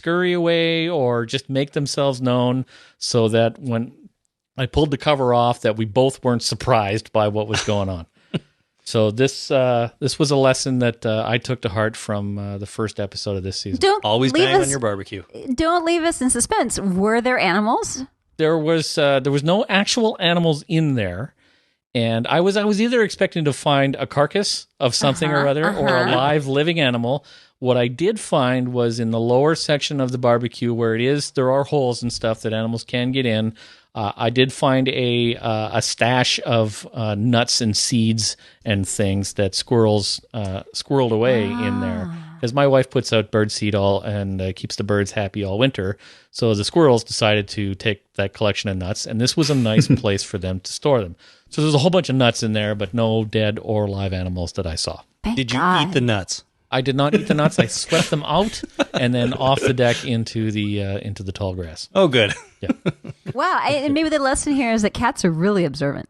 scurry away or just make themselves known, so that when I pulled the cover off, that we both weren't surprised by what was going on. So this was a lesson that I took to heart from the first episode of this season. Always bang on your barbecue. Don't leave us in suspense. Were there animals? There was no actual animals in there, and I was either expecting to find a carcass of something or other, or a live living animal. What I did find was in the lower section of the barbecue, where there are holes and stuff that animals can get in. I did find a stash of nuts and seeds and things that squirreled away in there. Because my wife puts out bird seed and keeps the birds happy all winter. So the squirrels decided to take that collection of nuts, and this was a nice place for them to store them. So there's a whole bunch of nuts in there, but no dead or live animals that I saw. Did you eat the nuts? I did not eat the nuts. I swept them out and then off the deck into the tall grass. Oh, good. Yeah. Wow. And maybe the lesson here is that cats are really observant.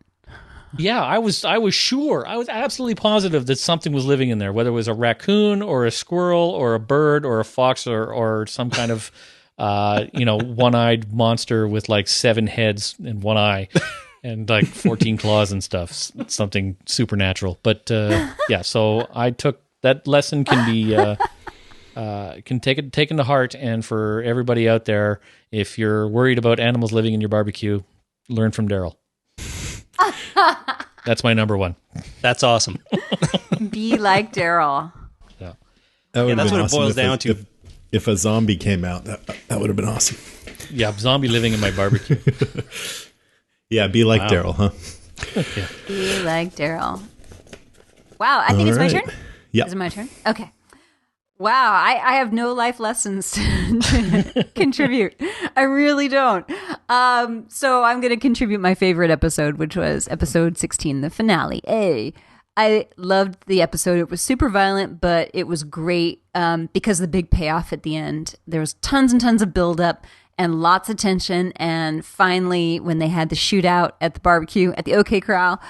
Yeah, I was sure. I was absolutely positive that something was living in there, whether it was a raccoon or a squirrel or a bird or a fox or some kind of one-eyed monster with like 7 heads and 1 eye and like 14 claws and stuff. Something supernatural. But yeah, so I took that lesson can be taken to heart, and for everybody out there, if you're worried about animals living in your barbecue, learn from Daryl. That's my number one. That's awesome. Be like Daryl. Yeah, that's what it boils down to. If a zombie came out, that would have been awesome. Yeah, zombie living in my barbecue. Yeah, be like Daryl, huh? Yeah. Be like Daryl. Wow, I think it's my turn. Yeah. Is it my turn? Okay. Wow, I have no life lessons to contribute. I really don't. So I'm going to contribute my favorite episode, which was episode 16, the finale. I loved the episode. It was super violent, but it was great because of the big payoff at the end. There was tons and tons of buildup and lots of tension. And finally, when they had the shootout at the barbecue at the OK Corral,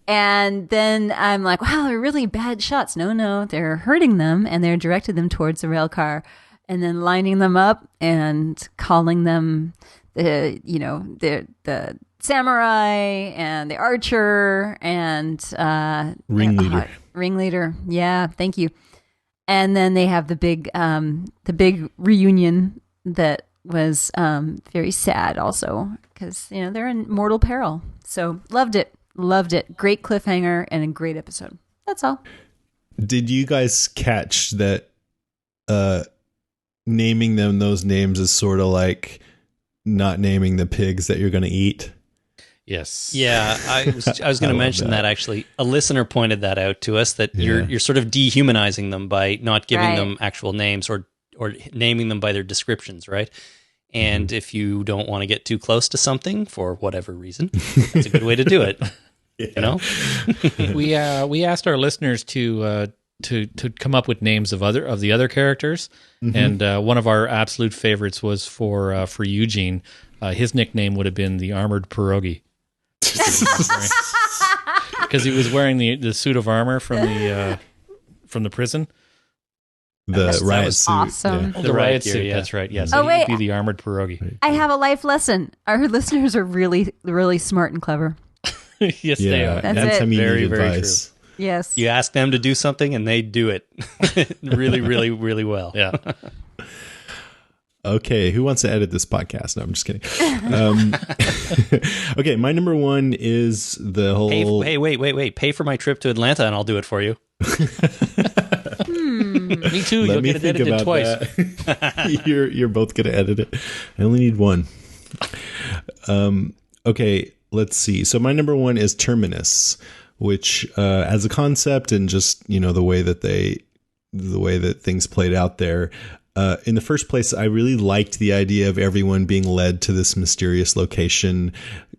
and then I'm like, wow, they're really bad shots. No, they're hurting them, and they're directed them towards the rail car, and then lining them up and calling them the samurai and the archer and ringleader. Yeah, thank you. And then they have the big reunion that was very sad also because they're in mortal peril. So loved it. Great cliffhanger and a great episode. That's all. Did you guys catch that naming them those names is sort of like not naming the pigs that you're going to eat? Yes. Yeah, I was going to mention that actually. A listener pointed that out to us, that you're sort of dehumanizing them by not giving them actual names or naming them by their descriptions, right? And if you don't want to get too close to something for whatever reason, that's a good way to do it. We asked our listeners to come up with names of the other characters, and one of our absolute favorites was for Eugene. His nickname would have been the Armored Pierogi, because he was wearing the suit of armor from the prison. The riot suit. Awesome. Yeah. The riot suit, that's right. Yes. Oh, wait. He'd be the Armored Pierogi. I have a life lesson. Our listeners are really, really smart and clever. Yes, they are. That's Anytime it. you Very, need very advice. true. Yes. You ask them to do something and they do it really, really, really well. Yeah. Okay, who wants to edit this podcast? No, I'm just kidding. Okay, my number one is the whole... Hey, wait. Pay for my trip to Atlanta and I'll do it for you. Me too. You'll get it edited twice. You're both going to edit it. I only need one. Okay, let's see. So my number one is Terminus, which as a concept and just, the way that things played out there. In the first place, I really liked the idea of everyone being led to this mysterious location.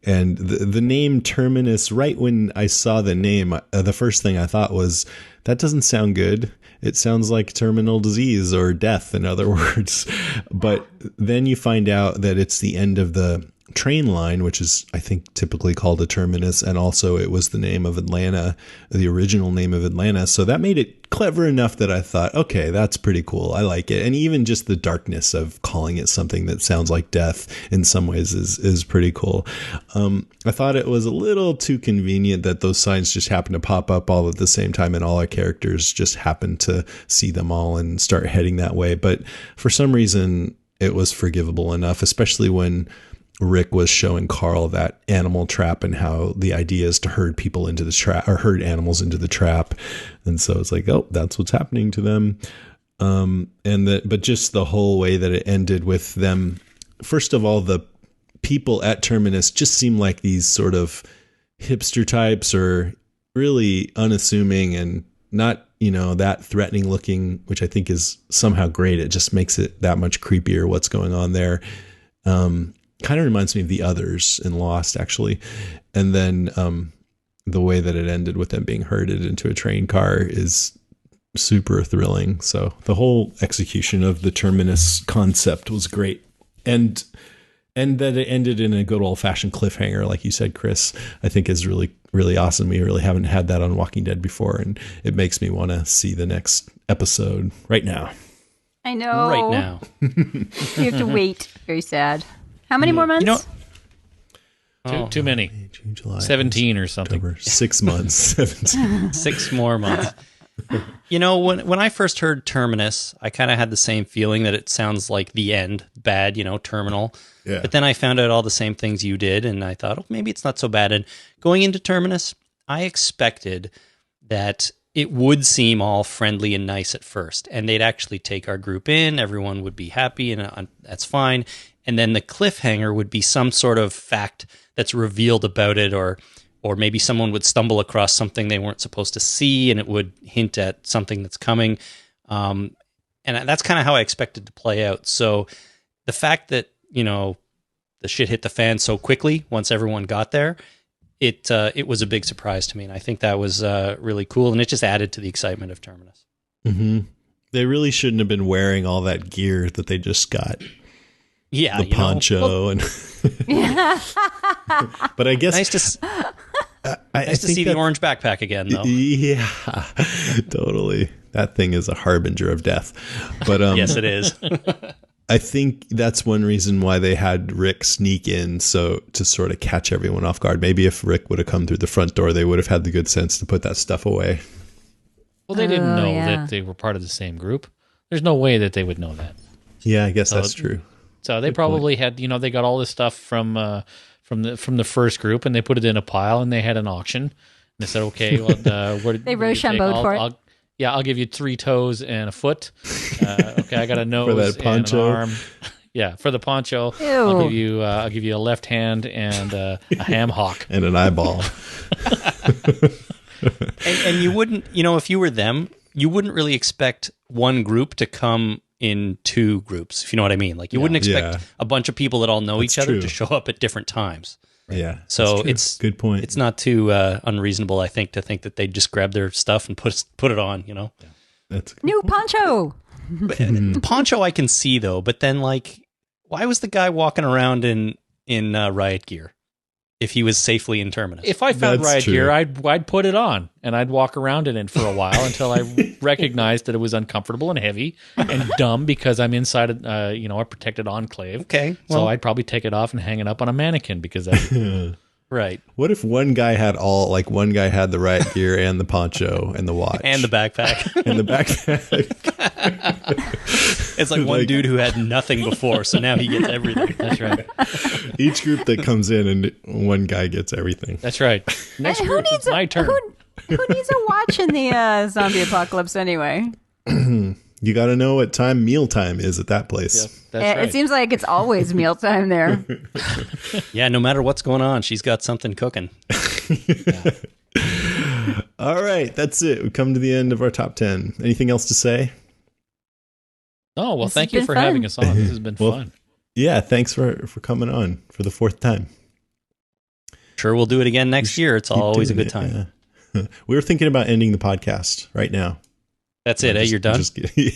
And the name Terminus, right when I saw the name, the first thing I thought was, that doesn't sound good. It sounds like terminal disease or death, in other words. But then you find out that it's the end of the train line, which is, I think, typically called a terminus, and also it was the name of Atlanta, the original name of Atlanta. So that made it clever enough that I thought, okay, that's pretty cool. I like it. And even just the darkness of calling it something that sounds like death in some ways is pretty cool. I thought it was a little too convenient that those signs just happen to pop up all at the same time, and all our characters just happen to see them all and start heading that way. But for some reason, it was forgivable enough, especially when Rick was showing Carl that animal trap and how the idea is to herd people into the trap, or herd animals into the trap. And so it's like, oh, that's what's happening to them. But just the whole way that it ended with them, first of all, the people at Terminus just seem like these sort of hipster types, or really unassuming and not, that threatening looking, which I think is somehow great. It just makes it that much creepier what's going on there. Kind of reminds me of The Others in Lost, actually. And then the way that it ended with them being herded into a train car is super thrilling. So the whole execution of the Terminus concept was great. And that it ended in a good old-fashioned cliffhanger, like you said, Chris, I think is really, really awesome. We really haven't had that on Walking Dead before, and it makes me want to see the next episode right now. I know. Right now. You have to wait. Very sad. How many more months? Too many. June, July, 17 or something. October, 6 months. 17. 6 more months. When I first heard Terminus, I kind of had the same feeling that it sounds like the end, bad, terminal. Yeah. But then I found out all the same things you did, and I thought, maybe it's not so bad. And going into Terminus, I expected that it would seem all friendly and nice at first, and they'd actually take our group in, everyone would be happy, and that's fine. And then the cliffhanger would be some sort of fact that's revealed about it, or maybe someone would stumble across something they weren't supposed to see, and it would hint at something that's coming. And that's kind of how I expected to play out. So the fact that, the shit hit the fan so quickly once everyone got there, it was a big surprise to me. And I think that was really cool. And it just added to the excitement of Terminus. Mm-hmm. They really shouldn't have been wearing all that gear that they just got. Yeah, the poncho and. But I guess nice to see the orange backpack again, though. Yeah, totally. That thing is a harbinger of death. But yes, it is. I think that's one reason why they had Rick sneak in, so to sort of catch everyone off guard. Maybe if Rick would have come through the front door, they would have had the good sense to put that stuff away. Well, they didn't know that they were part of the same group. There's no way that they would know that. Yeah, I guess that's true. So they probably had, they got all this stuff from the first group, and they put it in a pile, and they had an auction. And they said, okay, well, they Rochambeau'd for it. I'll give you 3 toes and a foot. Okay, I got a nose for that poncho. And an arm. Yeah, for the poncho, Ew. I'll give you a left hand and a ham hock and an eyeball. and you wouldn't, if you were them, you wouldn't really expect one group to come in 2 groups, if you know what I mean. Like you wouldn't expect a bunch of people that all know each other to show up at different times. Right? Yeah. So it's good point. It's not too unreasonable, I think, to think that they'd just grab their stuff and put it on, Yeah. That's new poncho. The poncho I can see though, but then why was the guy walking around in riot gear if he was safely in Terminus? If I found riot gear, I'd put it on and I'd walk around in it for a while until I recognized that it was uncomfortable and heavy and dumb because I'm inside a protected enclave. Okay, so I'd probably take it off and hang it up on a mannequin because that's right. What if one guy had one guy had the riot gear and the poncho and the watch and the backpack and the backpack? It's like one dude who had nothing before, so now he gets everything. That's right. Each group that comes in and one guy gets everything. That's right. Next group, it's my turn. Who needs a watch in the zombie apocalypse anyway? You got to know what time mealtime is at that place. Yep, that's right. It seems like it's always mealtime there. Yeah, no matter what's going on, she's got something cooking. Yeah. All right, that's it. We've come to the end of our top 10. Anything else to say? Oh, well, thank you for having us on. This has been fun. Yeah, thanks for coming on for the 4th time. Sure, we'll do it again next year. It's always a good time. Yeah. We were thinking about ending the podcast right now. That's it, You're done? Yeah.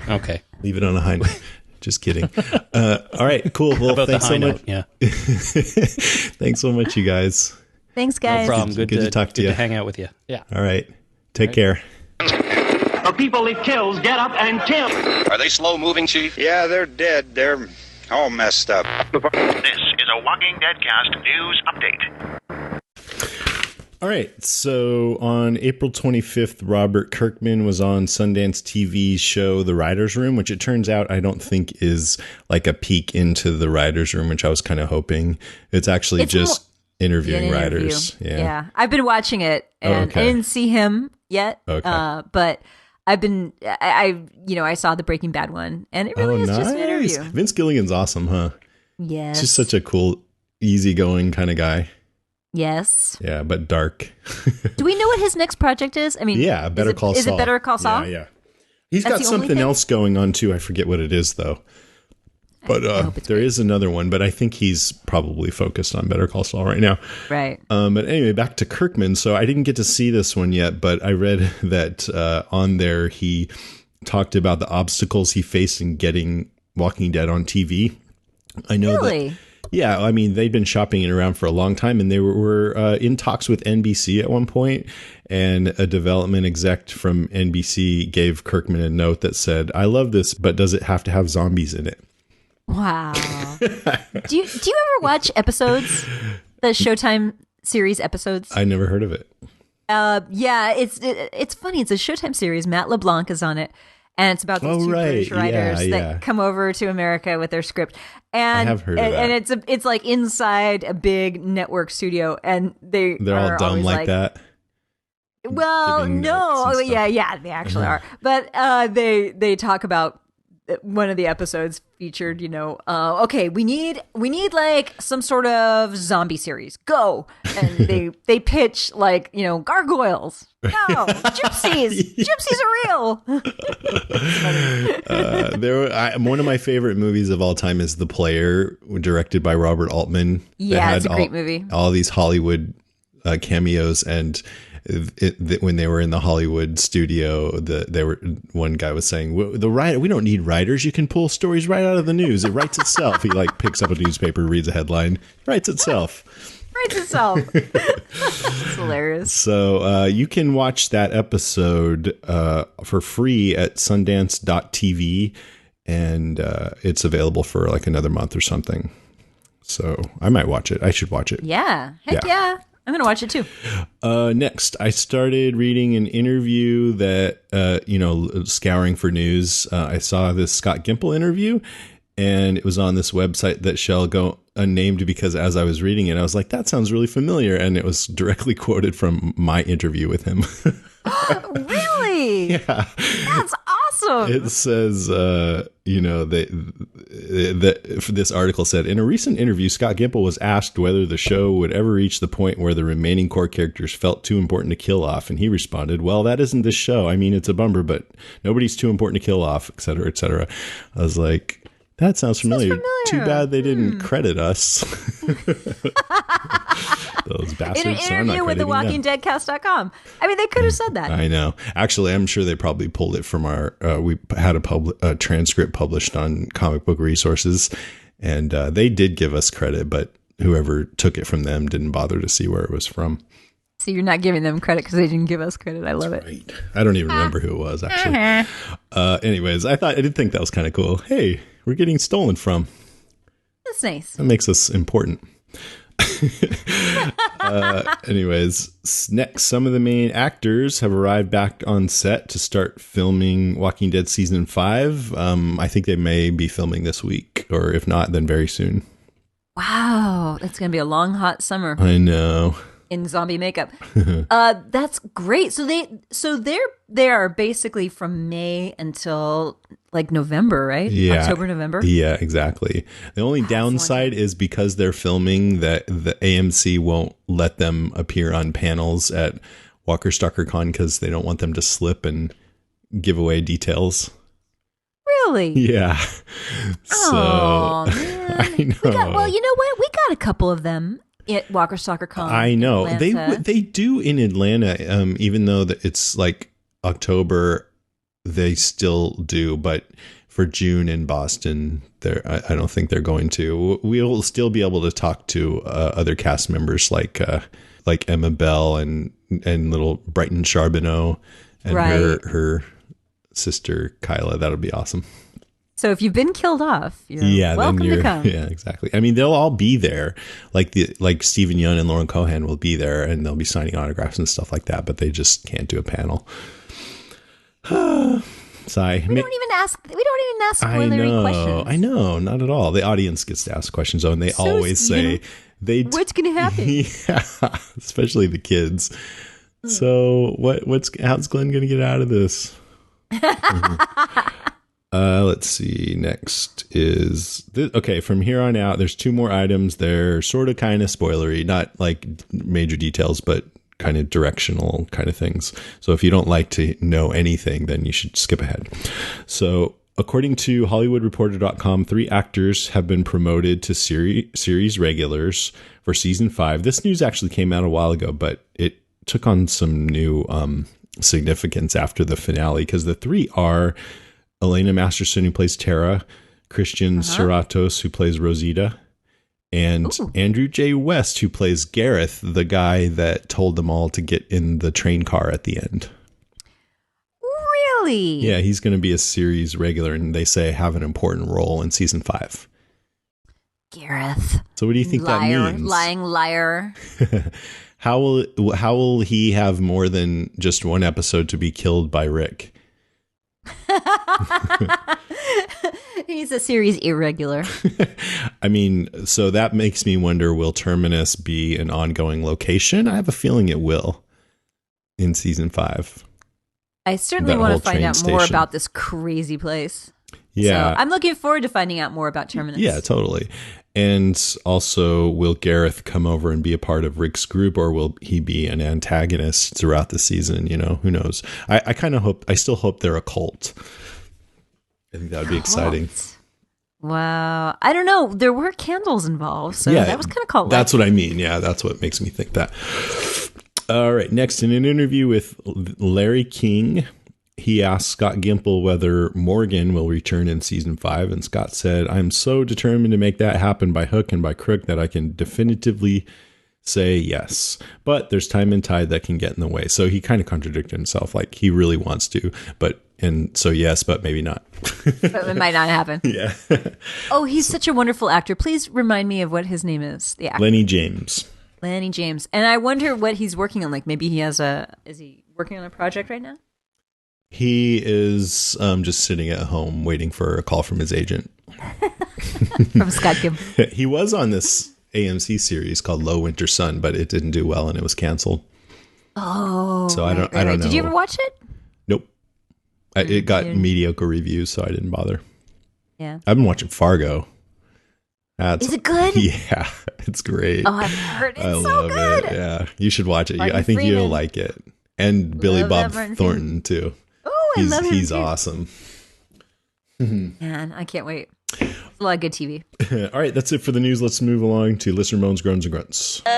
Okay. Leave it on a high note. Just kidding. All right, cool. Well, thanks so much. Yeah. Thanks so much, you guys. Thanks, guys. No problem. Good to talk to you. Good to hang out with you. Yeah. All right. Take care. The people it kills get up and kill. Are they slow-moving, Chief? Yeah, they're dead. They're all messed up. This is a Walking Deadcast news update. All right. So on April 25th, Robert Kirkman was on Sundance TV's show, The Writer's Room, which it turns out I don't think is like a peek into the writer's room, which I was kind of hoping. It's actually just interviewing writers. Yeah. I've been watching it and I didn't see him yet. Okay. But I've been, I saw the Breaking Bad one and it really is just an interview. Vince Gilligan's awesome, huh? Yes. Just such a cool, easygoing kind of guy. Yes. Yeah, but dark. Do we know what his next project is? I mean, yeah, Better Call Saul. Is it Better Call Saul? Yeah. He's got something else going on too. I forget what it is though. But there is another one, but I think he's probably focused on Better Call Saul right now. Right. But anyway, back to Kirkman. So I didn't get to see this one yet, but I read that on there he talked about the obstacles he faced in getting Walking Dead on TV. I know really? that. Yeah, I mean, they'd been shopping it around for a long time, and they were in talks with NBC at one point, and a development exec from NBC gave Kirkman a note that said, "I love this, but does it have to have zombies in it?" Wow. do you ever watch episodes, the Showtime series episodes? I never heard of it. Yeah, it's funny. It's a Showtime series. Matt LeBlanc is on it. And it's about these two British writers that come over to America with their script. And I have heard of that. And it's like inside a big network studio, and they're all dumb like that. Well, no, yeah, they actually are. But they talk about one of the episodes featured, okay, we need like some sort of zombie series. Go. And they pitch like, gargoyles. No, gypsies. Gypsies are real. One of my favorite movies of all time is The Player, directed by Robert Altman. Yeah, it's a great movie. All these Hollywood cameos, and when they were in the Hollywood studio, one guy was saying, we don't need writers. You can pull stories right out of the news. It writes itself. He picks up a newspaper, reads a headline, writes itself. It's hilarious. So you can watch that episode for free at sundance.tv, and it's available for like another month or something. So I might watch it. I should watch it. Yeah. Heck yeah. I'm going to watch it too. Next, I started reading an interview that, scouring for news. I saw this Scott Gimple interview, and it was on this website that shall go unnamed because as I was reading it, I was like, that sounds really familiar. And it was directly quoted from my interview with him. Really? Yeah. That's awesome. It says, this article said, in a recent interview, Scott Gimple was asked whether the show would ever reach the point where the remaining core characters felt too important to kill off. And he responded, well, that isn't this show. I mean, it's a bummer, but nobody's too important to kill off, et cetera, et cetera. I was like, that sounds familiar. Too bad they didn't credit us. Those bastards. In an interview with the WalkingDeadcast.com. I mean, they could have said that. I know. Actually, I'm sure they probably pulled it from our, we had a transcript published on Comic Book Resources, and they did give us credit, but whoever took it from them didn't bother to see where it was from. So you're not giving them credit because they didn't give us credit. I love it. Right. I don't even remember who it was, actually. Anyways, I did think that was kind of cool. Hey, we're getting stolen from. That's nice. That makes us important. Anyways, next, some of the main actors have arrived back on set to start filming Walking Dead Season 5. I think they may be filming this week, or if not, then very soon. Wow. That's going to be a long, hot summer. I know. In zombie makeup. That's great. So they are basically from May until like November, right? Yeah. October, November. Yeah, exactly. The only downside is because they're filming that the AMC won't let them appear on panels at Walker Stalker Con because they don't want them to slip and give away details. Really? Yeah. Oh, man. I know. Well, you know what? We got a couple of them at Walker Stalker Con. I know. They do in Atlanta, even though it's like October, they still do. But for June in Boston. I don't think they're going to. We'll still be able to talk to other cast members like Emma Bell and little Brighton Charbonneau and her sister Kyla. That'll be awesome. So if you've been killed off, you're welcome to come. Yeah, exactly. I mean, they'll all be there. Like Stephen Yeun and Lauren Cohan will be there, and they'll be signing autographs and stuff like that. But they just can't do a panel. Sigh. We don't even ask spoilery questions. I know, not at all. The audience gets to ask questions, though, and they always say what's going to happen? Yeah, especially the kids. So how's Glenn going to get out of this? Let's see. Next is okay. From here on out, there's 2 more items. They're sort of kind of spoilery, not like major details, but kind of directional kind of things. So if you don't like to know anything, then you should skip ahead. So according to HollywoodReporter.com, 3 actors have been promoted to series regulars for season 5. This news actually came out a while ago, but it took on some new significance after the finale, because the 3 are Elena Masterson, who plays Tara, Christian Serratos, who plays Rosita, and Andrew J. West, who plays Gareth, the guy that told them all to get in the train car at the end. Really? Yeah, he's going to be a series regular, and they say have an important role in season 5. Gareth. So what do you think that means? Lying liar. How will he have more than just one episode to be killed by Rick? He's a series irregular. I mean, so that makes me wonder, will Terminus be an ongoing location? I have a feeling it will in season 5. I certainly want to find out more about this crazy place. Yeah. So I'm looking forward to finding out more about Terminus. Yeah, totally. And also, will Gareth come over and be a part of Rick's group, or will he be an antagonist throughout the season? You know, who knows? I still hope they're a cult. I think that would be exciting. Wow. I don't know. There were candles involved, so that was kind of cult-like. That's what I mean. Yeah, that's what makes me think that. All right. Next, in an interview with Larry King, he asked Scott Gimple whether Morgan will return in season 5, and Scott said, "I'm so determined to make that happen by hook and by crook that I can definitively say yes. But there's time and tide that can get in the way." So he kind of contradicted himself. Like, he really wants to, and so yes, but maybe not. But it might not happen. Yeah. Oh, he's such a wonderful actor. Please remind me of what his name is. The actor. Lenny James. Lenny James. And I wonder what he's working on. Like, maybe is he working on a project right now? He is just sitting at home waiting for a call from his agent. From Scott Gimple. He was on this AMC series called Low Winter Sun, but it didn't do well and it was canceled. Oh. So I don't know. Did you ever watch it? Nope. It got mediocre reviews, so I didn't bother. Yeah. I've been watching Fargo. Is it good? Yeah, it's great. Oh, I've heard it's so love good. It. Yeah, you should watch it. Martin I think Freeman. you'll like it. And Billy Bob Thornton too. Oh, I love him He's too. awesome. Man, I can't wait. It's a lot of good TV. All right, that's it for the news. Let's move along to listener moans, groans, and grunts. You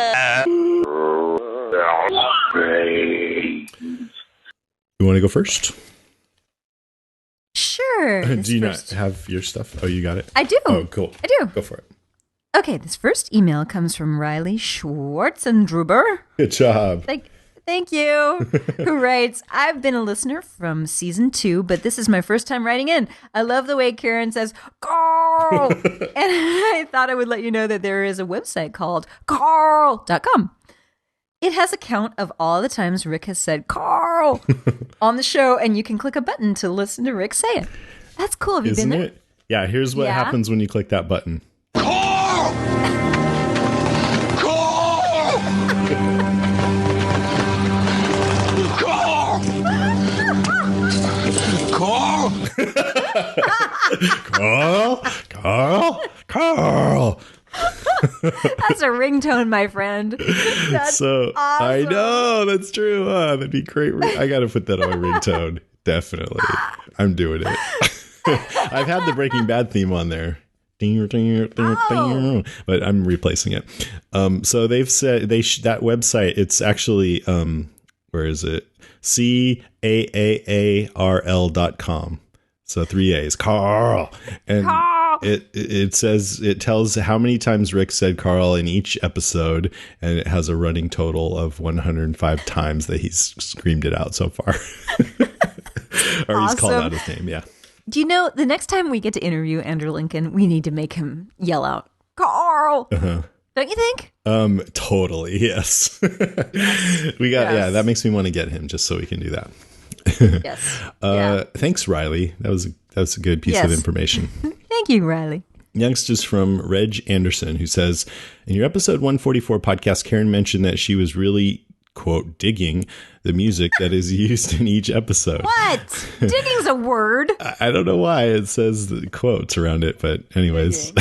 want to go first? Sure. Do you not have your stuff? Oh, you got it? I do. Oh, cool. I do. Go for it. Okay, this first email comes from Riley Schwartzendruber. Good job. Thank you. Who writes, "I've been a listener from season 2, but this is my first time writing in. I love the way Karen says, Carl. And I thought I would let you know that there is a website called Carl.com. It has a count of all the times Rick has said Carl on the show, and you can click a button to listen to Rick say it. That's cool. Have you Isn't been there? it? Yeah, here's what happens when you click that button. Carl! Carl! Carl! Carl! Carl! Carl! That's a ringtone, my friend. That's so awesome. I know, that's true. That'd be great. I gotta put that on a ringtone. Definitely. I'm doing it. I've had the Breaking Bad theme on there. But I'm replacing it. So they've said that website, it's actually where is it? CAAARL.com. So 3 A's, Carl. And Carl! it says, it tells how many times Rick said Carl in each episode, and it has a running total of 105 times that he's screamed it out so far. Or he's called out his name, yeah. Do you know, the next time we get to interview Andrew Lincoln, we need to make him yell out, Carl! Uh-huh. Don't you think? Totally, yes. That makes me want to get him just so we can do that. Yes. Thanks, Riley. That was a good piece of information. Thank you, Riley. Next is from Reg Anderson, who says, in your episode 144 podcast, Karen mentioned that she was really, quote, digging the music that is used in each episode. What? Digging's a word. I don't know why it says the quotes around it, but anyways,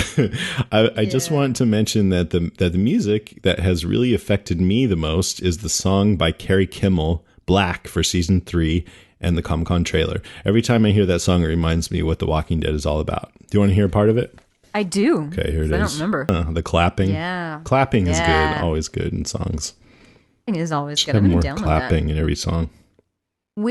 I just want to mention that the music that has really affected me the most is the song by Carrie Kimmel, Black, for season 3 and the Comic-Con trailer. Every time I hear that song, it reminds me what The Walking Dead is all about. Do you want to hear a part of it? I do. Okay, here it is. I don't remember. The clapping. Yeah. Clapping is good. Always good in songs. It is always good. Have I'm more going to download clapping that. in every song. Do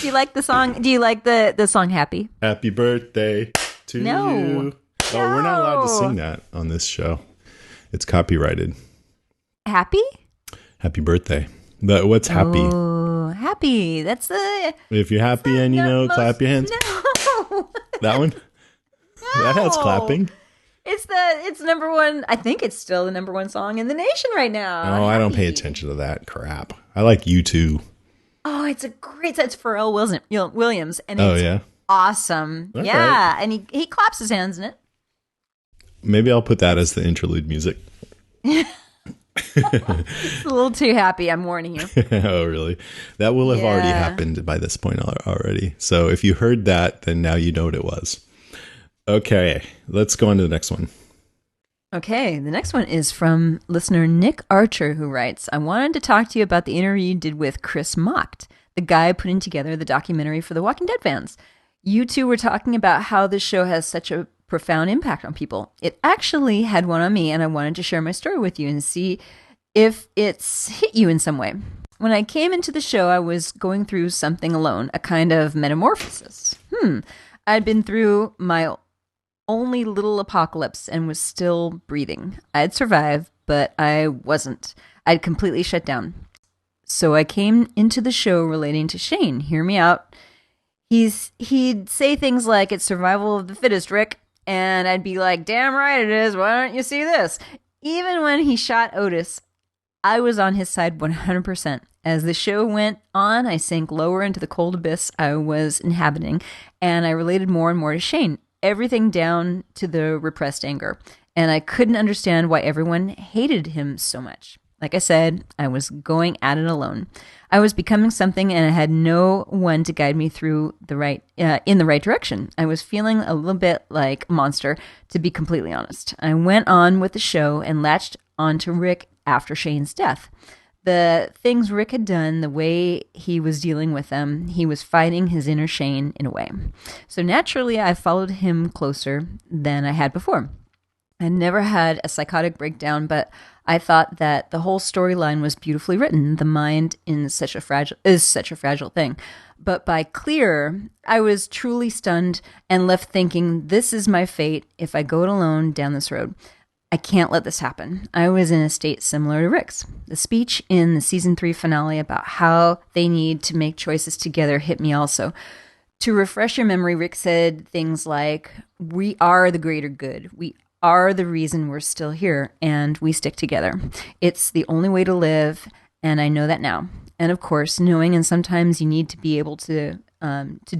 you like the song? Do you like the song Happy? Happy birthday to you. Oh, we're not allowed to sing that on this show. It's copyrighted. Happy? Happy birthday. But what's happy? Oh, happy. That's the... If you're happy and you know, clap your hands. No. That one? No. That has clapping. It's number one. I think it's still the number one song in the nation right now. Oh, I don't pay attention to that crap. I like U2. Oh, it's a great set. It's Pharrell Williams. And it's awesome. All yeah. right. And he claps his hands in it. Maybe I'll put that as the interlude music. It's a little too happy, I'm warning you. Oh, really? That will have already happened by this point already. So if you heard that, then now you know what it was. Okay, let's go on to the next one. Okay, the next one is from listener Nick Archer, who writes, I wanted to talk to you about the interview you did with Chris Mocht, the guy putting together the documentary for the Walking Dead fans. You two were talking about how this show has such a profound impact on people. It actually had one on me, and I wanted to share my story with you and see if it's hit you in some way. When I came into the show, I was going through something alone, a kind of metamorphosis. I'd been through my only little apocalypse and was still breathing. I'd survived, but I wasn't. I'd completely shut down. So I came into the show relating to Shane. Hear me out. He'd say things like, it's survival of the fittest, Rick. And I'd be like, damn right it is. Why don't you see this? Even when he shot Otis, I was on his side 100%. As the show went on, I sank lower into the cold abyss I was inhabiting, and I related more and more to Shane. Everything down to the repressed anger. And I couldn't understand why everyone hated him so much. Like I said, I was going at it alone. I was becoming something, and I had no one to guide me through in the right direction. I was feeling a little bit like a monster, to be completely honest. I went on with the show and latched onto Rick after Shane's death. The things Rick had done, the way he was dealing with them, he was fighting his inner Shane in a way. So naturally, I followed him closer than I had before. I never had a psychotic breakdown, but I thought that the whole storyline was beautifully written. The mind is such a fragile thing. But by clear, I was truly stunned and left thinking, this is my fate if I go it alone down this road. I can't let this happen. I was in a state similar to Rick's. The speech in the season 3 finale about how they need to make choices together hit me also. To refresh your memory, Rick said things like, we are the greater good. We are the reason we're still here, and we stick together. It's the only way to live, and I know that now. And of course, knowing, and sometimes you need to be able to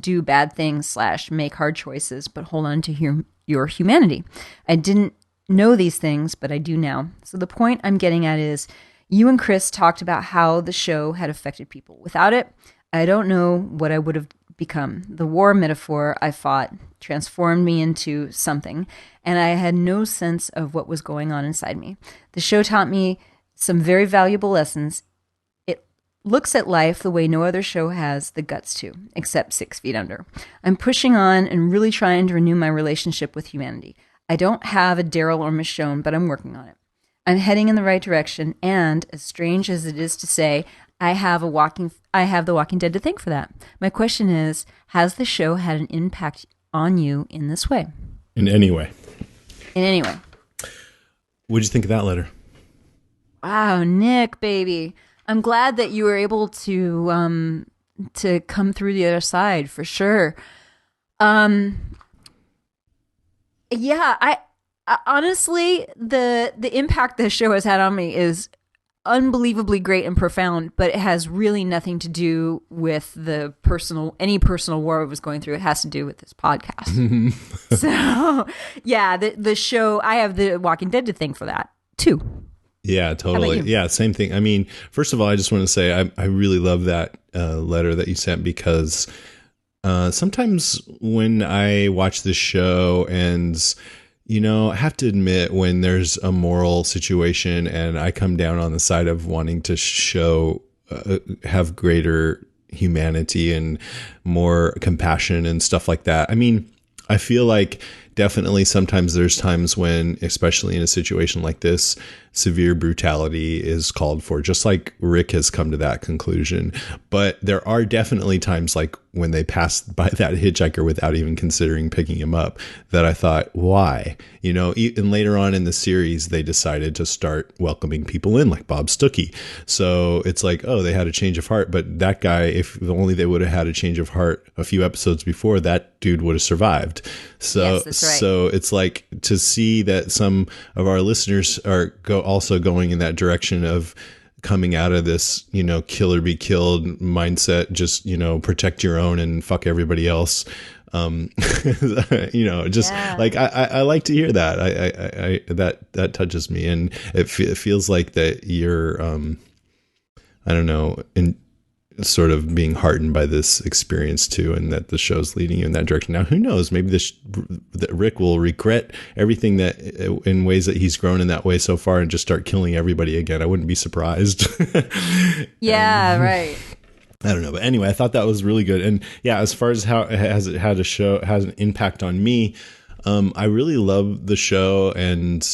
do bad things / make hard choices, but hold on to your humanity. I didn't know these things, but I do now. So the point I'm getting at is, you and Chris talked about how the show had affected people. Without it, I don't know what I would have become. The war metaphor I fought transformed me into something, and I had no sense of what was going on inside me. The show taught me some very valuable lessons. It looks at life the way no other show has the guts to, except 6 Feet Under. I'm pushing on and really trying to renew my relationship with humanity. I don't have a Daryl or Michonne, but I'm working on it. I'm heading in the right direction, and as strange as it is to say, I have the Walking Dead to thank for that. My question is, has the show had an impact on you in this way? In any way. In any way. What'd you think of that letter? Wow, Nick, baby. I'm glad that you were able to come through the other side for sure. Yeah, I honestly, the impact this show has had on me is unbelievably great and profound, but it has really nothing to do with any personal war I was going through. It has to do with this podcast. So, yeah, the show, I have the Walking Dead to thank for that too. Yeah, totally. Yeah, same thing. I mean, first of all, I just want to say I really love that letter that you sent, because sometimes when I watch this show and, I have to admit, when there's a moral situation and I come down on the side of wanting to have greater humanity and more compassion and stuff like that. I mean, I feel like definitely sometimes there's times when, especially in a situation like this, severe brutality is called for, just like Rick has come to that conclusion. But there are definitely times, like when they passed by that hitchhiker without even considering picking him up, that I thought, why? And later on in the series, they decided to start welcoming people in, like Bob Stuckey. So it's like, oh, they had a change of heart. But that guy, if only they would have had a change of heart a few episodes before, that dude would have survived. So, yes, that's right. So it's like to see that some of our listeners are also going in that direction of coming out of this, kill or be killed mindset, just, protect your own and fuck everybody else. Just like, I like to hear that. I that touches me. And it feels like that you're, I don't know, sort of being heartened by this experience too, and that the show's leading you in that direction. Now, who knows? Maybe that Rick will regret everything that in ways that he's grown in that way so far and just start killing everybody again. I wouldn't be surprised. Yeah, right. I don't know, but anyway, I thought that was really good. And yeah, as far as how has an impact on me, I really love the show, and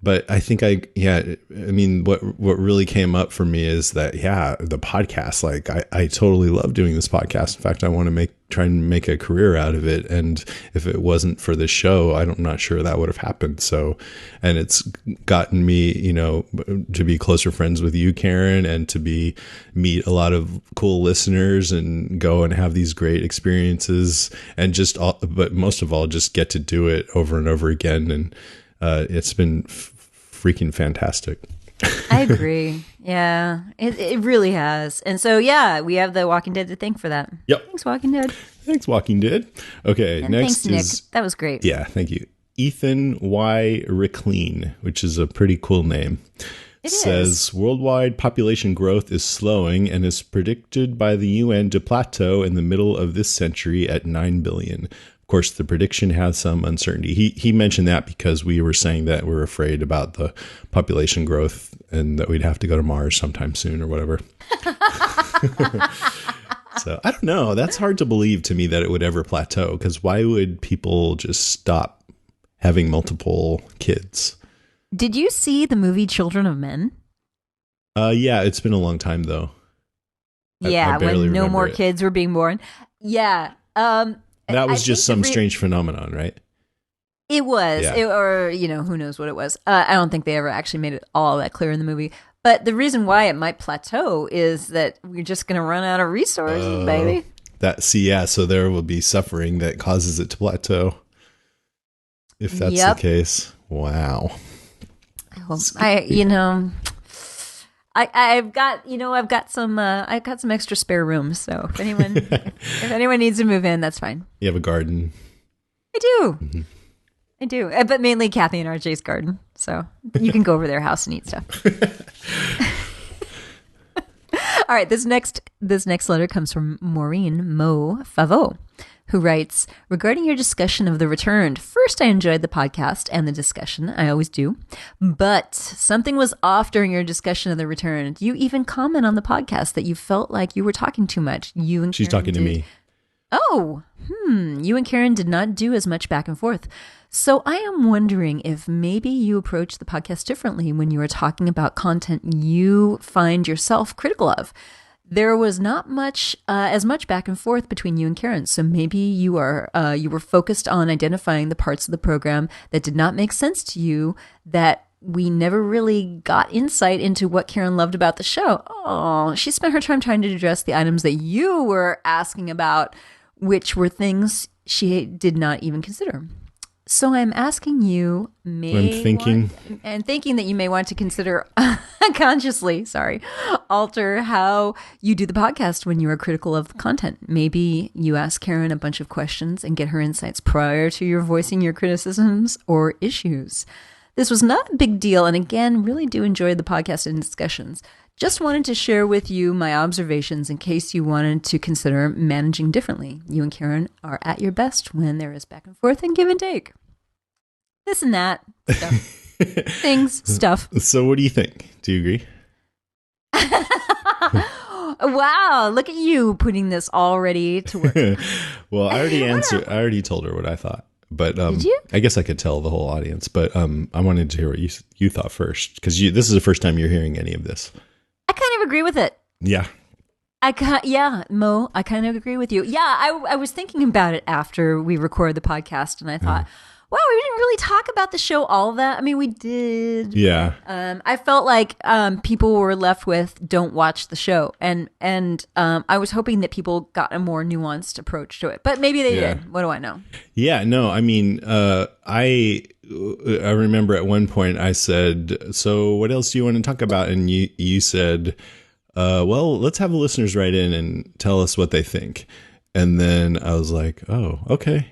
but I think what really came up for me is that, the podcast, like I totally love doing this podcast. In fact, I want to try and make a career out of it. And if it wasn't for this show, I'm not sure that would have happened. So, and it's gotten me, to be closer friends with you, Karen, and to meet a lot of cool listeners and go and have these great experiences, and but most of all, just get to do it over and over again. And it's been freaking fantastic. I agree. Yeah, it really has. And so, we have the Walking Dead to thank for that. Yep. Thanks, Walking Dead. Thanks, Walking Dead. Okay, and next thanks, Nick. That was great. Yeah, thank you. Ethan Y. Rickleen, which is a pretty cool name. It says, worldwide population growth is slowing and is predicted by the UN to plateau in the middle of this century at 9 billion. Of course, the prediction has some uncertainty. He mentioned that because we were saying that we're afraid about the population growth and that we'd have to go to Mars sometime soon or whatever. So I don't know. That's hard to believe to me that it would ever plateau, because why would people just stop having multiple kids? Did you see the movie Children of Men? Yeah, it's been a long time though. Yeah, I when no more kids were being born. Yeah. That was just some strange phenomenon, right? It was. Yeah. Who knows what it was. I don't think they ever actually made it all that clear in the movie. But the reason why it might plateau is that we're just going to run out of resources, baby. So there will be suffering that causes it to plateau. If that's the case. Wow. I've got some extra spare rooms, so if anyone needs to move in, that's fine. You have a garden. I do. Mm-hmm. I do. But mainly Kathy and RJ's garden. So you can go over their house and eat stuff. All right, this next letter comes from Maureen Mo Favot, who writes, regarding your discussion of The Returned, first I enjoyed the podcast and the discussion. I always do. But something was off during your discussion of The Returned. You even comment on the podcast that you felt like you were talking too much. She's talking to me. Oh, you and Karen did not do as much back and forth. So I am wondering if maybe you approach the podcast differently when you are talking about content you find yourself critical of. There was not much, as much back and forth between you and Karen. So maybe you were focused on identifying the parts of the program that did not make sense to you, that we never really got insight into what Karen loved about the show. Oh, she spent her time trying to address the items that you were asking about, which were things she did not even consider. So I'm asking you, thinking that you may want to consider consciously, alter how you do the podcast when you are critical of the content. Maybe you ask Karen a bunch of questions and get her insights prior to your voicing your criticisms or issues. This was not a big deal, and again, really do enjoy the podcast and discussions. Just wanted to share with you my observations in case you wanted to consider managing differently. You and Karen are at your best when there is back and forth and give and take. This and that stuff. Things, stuff. So what do you think? Do you agree? Wow, look at you putting this all ready to work. Well, I already answered. I already told her what I thought. But did you? I guess I could tell the whole audience. But I wanted to hear what you thought first, because this is the first time you're hearing any of this. I kind of agree with it. Yeah. Mo, I kind of agree with you. Yeah, I was thinking about it after we recorded the podcast, and I thought, wow, we didn't really talk about the show all of that. I mean, we did. Yeah. I felt like people were left with don't watch the show, and I was hoping that people got a more nuanced approach to it, but maybe they did. What do I know? Yeah. No. I mean, I remember at one point I said, "So what else do you want to talk about?" And you said, "Well, let's have the listeners write in and tell us what they think." And then I was like, "Oh, okay."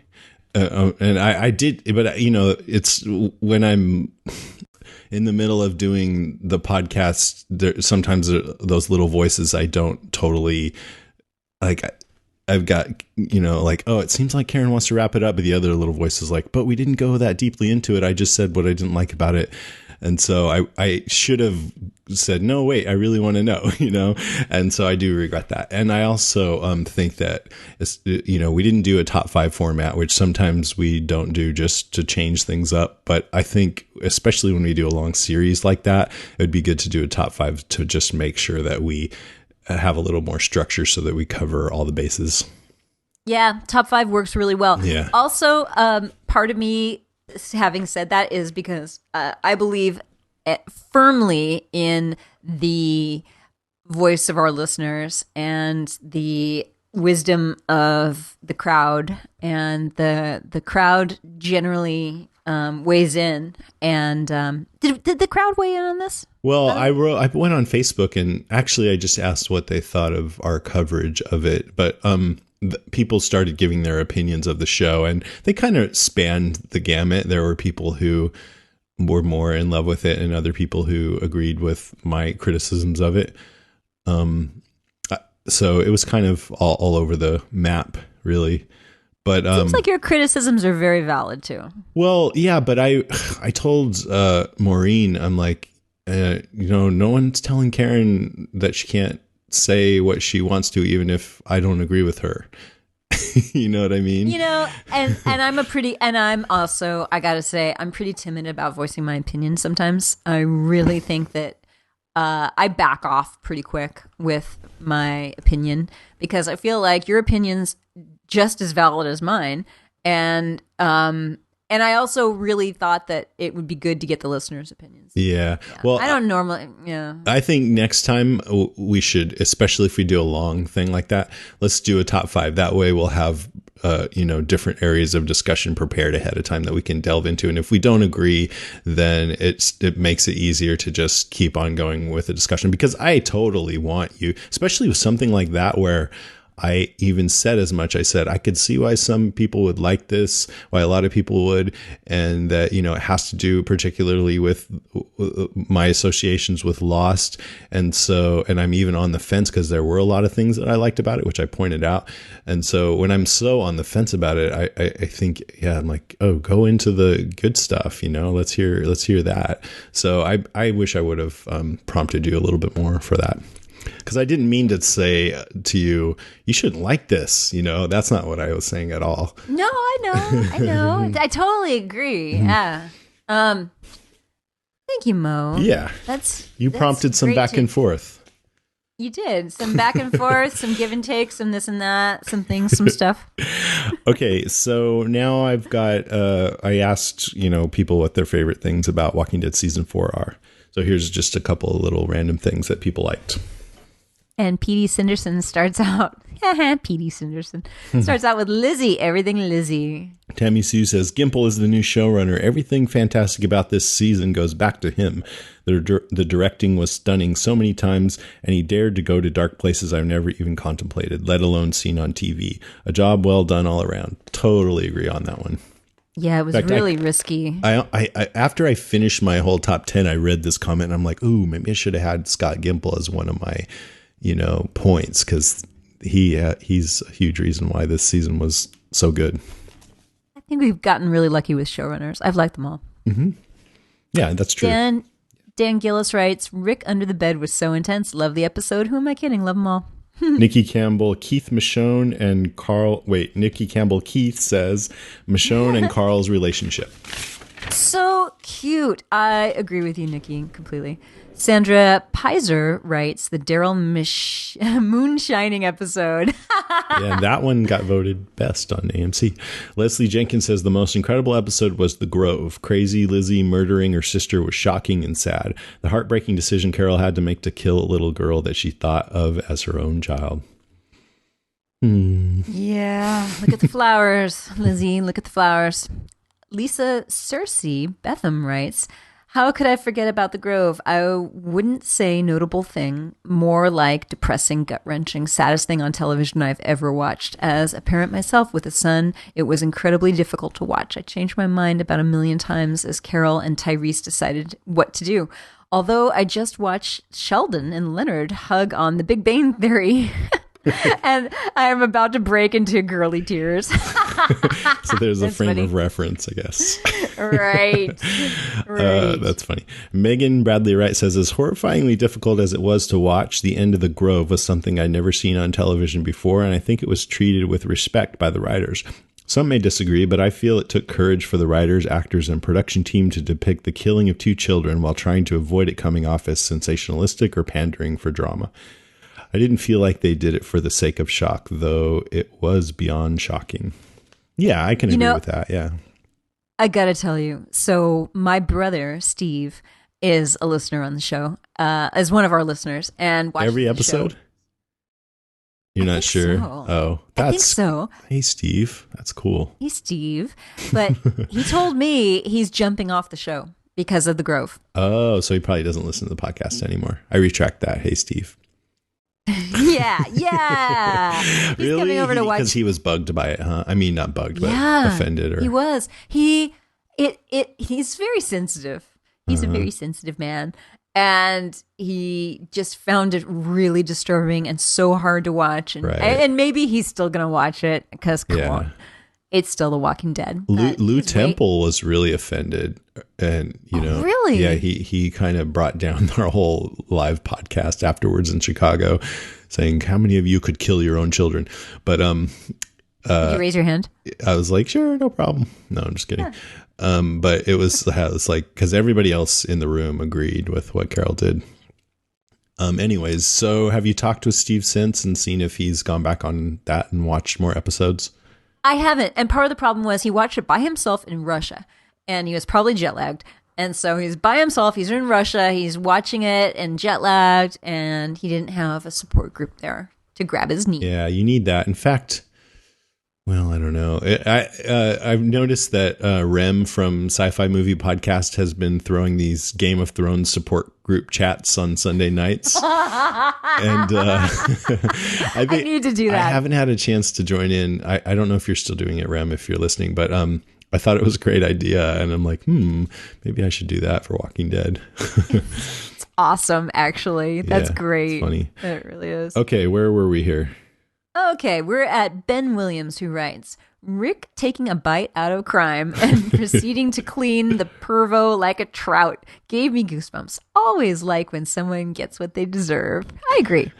And I did, but it's when I'm in the middle of doing the podcast, sometimes those little voices I don't totally like. I've got, like, oh, it seems like Karen wants to wrap it up, but the other little voice is like, but we didn't go that deeply into it. I just said what I didn't like about it. And so I should have said, no, wait, I really want to know, and so I do regret that. And I also think that, we didn't do a top 5 format, which sometimes we don't do just to change things up. But I think, especially when we do a long series like that, it would be good to do a top 5 to just make sure that we have a little more structure so that we cover all the bases. Yeah, top 5 works really well. Yeah. Also, part of me having said that is because I believe firmly in the voice of our listeners and the wisdom of the crowd, and the crowd generally weighs in. And did the crowd weigh in on this? Well, I went on Facebook, and actually I just asked what they thought of our coverage of it, but people started giving their opinions of the show, and they kind of spanned the gamut. There were people who were more in love with it, and other people who agreed with my criticisms of it. So it was kind of all over the map, really. But seems like your criticisms are very valid too. Well, yeah, but I told Maureen, I'm like, no one's telling Karen that she can't say what she wants to, even if I don't agree with her. You know what I mean? And I'm also, I gotta say, I'm pretty timid about voicing my opinion sometimes. I really think that I back off pretty quick with my opinion, because I feel like your opinion's just as valid as mine. And I also really thought that it would be good to get the listeners' opinions. Yeah. Well, I don't normally. Yeah. I think next time we should, especially if we do a long thing like that, let's do a top 5. That way we'll have, different areas of discussion prepared ahead of time that we can delve into. And if we don't agree, then it makes it easier to just keep on going with the discussion, because I totally want you, especially with something like that, where I even said as much. I said, I could see why some people would like this, why a lot of people would, and that, it has to do particularly with my associations with Lost. And I'm even on the fence, because there were a lot of things that I liked about it, which I pointed out. And so when I'm so on the fence about it, I think, I'm like, oh, go into the good stuff, let's hear that. So I wish I would have prompted you a little bit more for that. Because I didn't mean to say to you, you shouldn't like this. That's not what I was saying at all. No, I know. I totally agree. Yeah. Thank you, Mo. Yeah. You prompted some back and forth. You did. Some back and forth, some give and take, some this and that, some things, some stuff. Okay, so now I've got, I asked, people what their favorite things about Walking Dead Season 4 are. So here's just a couple of little random things that people liked. And Petey Cinderson starts out, Petey Cinderson, starts out with Lizzie, everything Lizzie. Tammy Sue says, Gimple is the new showrunner. Everything fantastic about this season goes back to him. The directing was stunning so many times, and he dared to go to dark places I've never even contemplated, let alone seen on TV. A job well done all around. Totally agree on that one. Yeah, it was really risky. I after I finished my whole top 10, I read this comment, and I'm like, ooh, maybe I should have had Scott Gimple as one of my, points, because he's a huge reason why this season was so good. I think we've gotten really lucky with showrunners. I've liked them all. Mm-hmm. Yeah, that's true. Dan Gillis writes, Rick under the bed was so intense. Love the episode. Who am I kidding? Love them all. Nikki Campbell, Keith Michonne, and Carl. Wait, Nikki Campbell, Keith says Michonne and Carl's relationship. So cute. I agree with you, Nikki, completely. Sandra Pizer writes the Daryl Moonshining episode. Yeah, that one got voted best on AMC. Leslie Jenkins says the most incredible episode was The Grove. Crazy Lizzie murdering her sister was shocking and sad. The heartbreaking decision Carol had to make to kill a little girl that she thought of as her own child. Yeah, look at the flowers, Lizzie. Look at the flowers. Lisa Cersei Betham writes, how could I forget about The Grove? I wouldn't say notable thing, more like depressing, gut-wrenching, saddest thing on television I've ever watched. As a parent myself with a son, it was incredibly difficult to watch. I changed my mind about 1,000,000 times as Carol and Tyrese decided what to do. Although I just watched Sheldon and Leonard hug on The Big Bang Theory. And I am about to break into girly tears. So there's a frame of reference, I guess. Right. That's funny. Megan Bradley Wright says, as horrifyingly difficult as it was to watch, the end of The Grove was something I'd never seen on television before, and I think it was treated with respect by the writers. Some may disagree, but I feel it took courage for the writers, actors, and production team to depict the killing of 2 children while trying to avoid it coming off as sensationalistic or pandering for drama. I didn't feel like they did it for the sake of shock, though it was beyond shocking. Yeah, I can agree with that. Yeah. I got to tell you. So my brother, Steve, is a listener on the show, as one of our listeners. And every episode? You're not sure? So. Oh, I think so. Hey, Steve. That's cool. Hey, Steve. But he told me he's jumping off the show because of The Grove. Oh, so he probably doesn't listen to the podcast anymore. I retract that. Hey, Steve. Yeah. He's really? Coming over to watch because he was bugged by it, huh? I mean, not bugged, but offended. Or he was. He's very sensitive. He's a very sensitive man, and he just found it really disturbing and so hard to watch. And maybe he's still gonna watch it because come on, it's still The Walking Dead. Lou Temple was really offended, and really, yeah, he kind of brought down our whole live podcast afterwards in Chicago, saying, "How many of you could kill your own children?" But did you raise your hand? I was like, "Sure, no problem." No, I'm just kidding. Yeah. But it was like because everybody else in the room agreed with what Carol did. Anyways, so have you talked with Steve since and seen if he's gone back on that and watched more episodes? I haven't. And part of the problem was he watched it by himself in Russia, and he was probably jet lagged. And so he's by himself. He's in Russia. He's watching it and jet lagged, and he didn't have a support group there to grab his knee. Yeah, you need that. In fact, well, I don't know. I've noticed that Rem from Sci-Fi Movie Podcast has been throwing these Game of Thrones support group chats on Sunday nights. And I need to do that. I haven't had a chance to join in. I don't know if you're still doing it, Rem, if you're listening, but I thought it was a great idea. And I'm like, maybe I should do that for Walking Dead. It's awesome, actually. That's great. It's funny. It really is. Okay, where were we here? Okay, we're at Ben Williams, who writes, Rick taking a bite out of crime and proceeding to clean the pervo like a trout gave me goosebumps. Always like when someone gets what they deserve. I agree.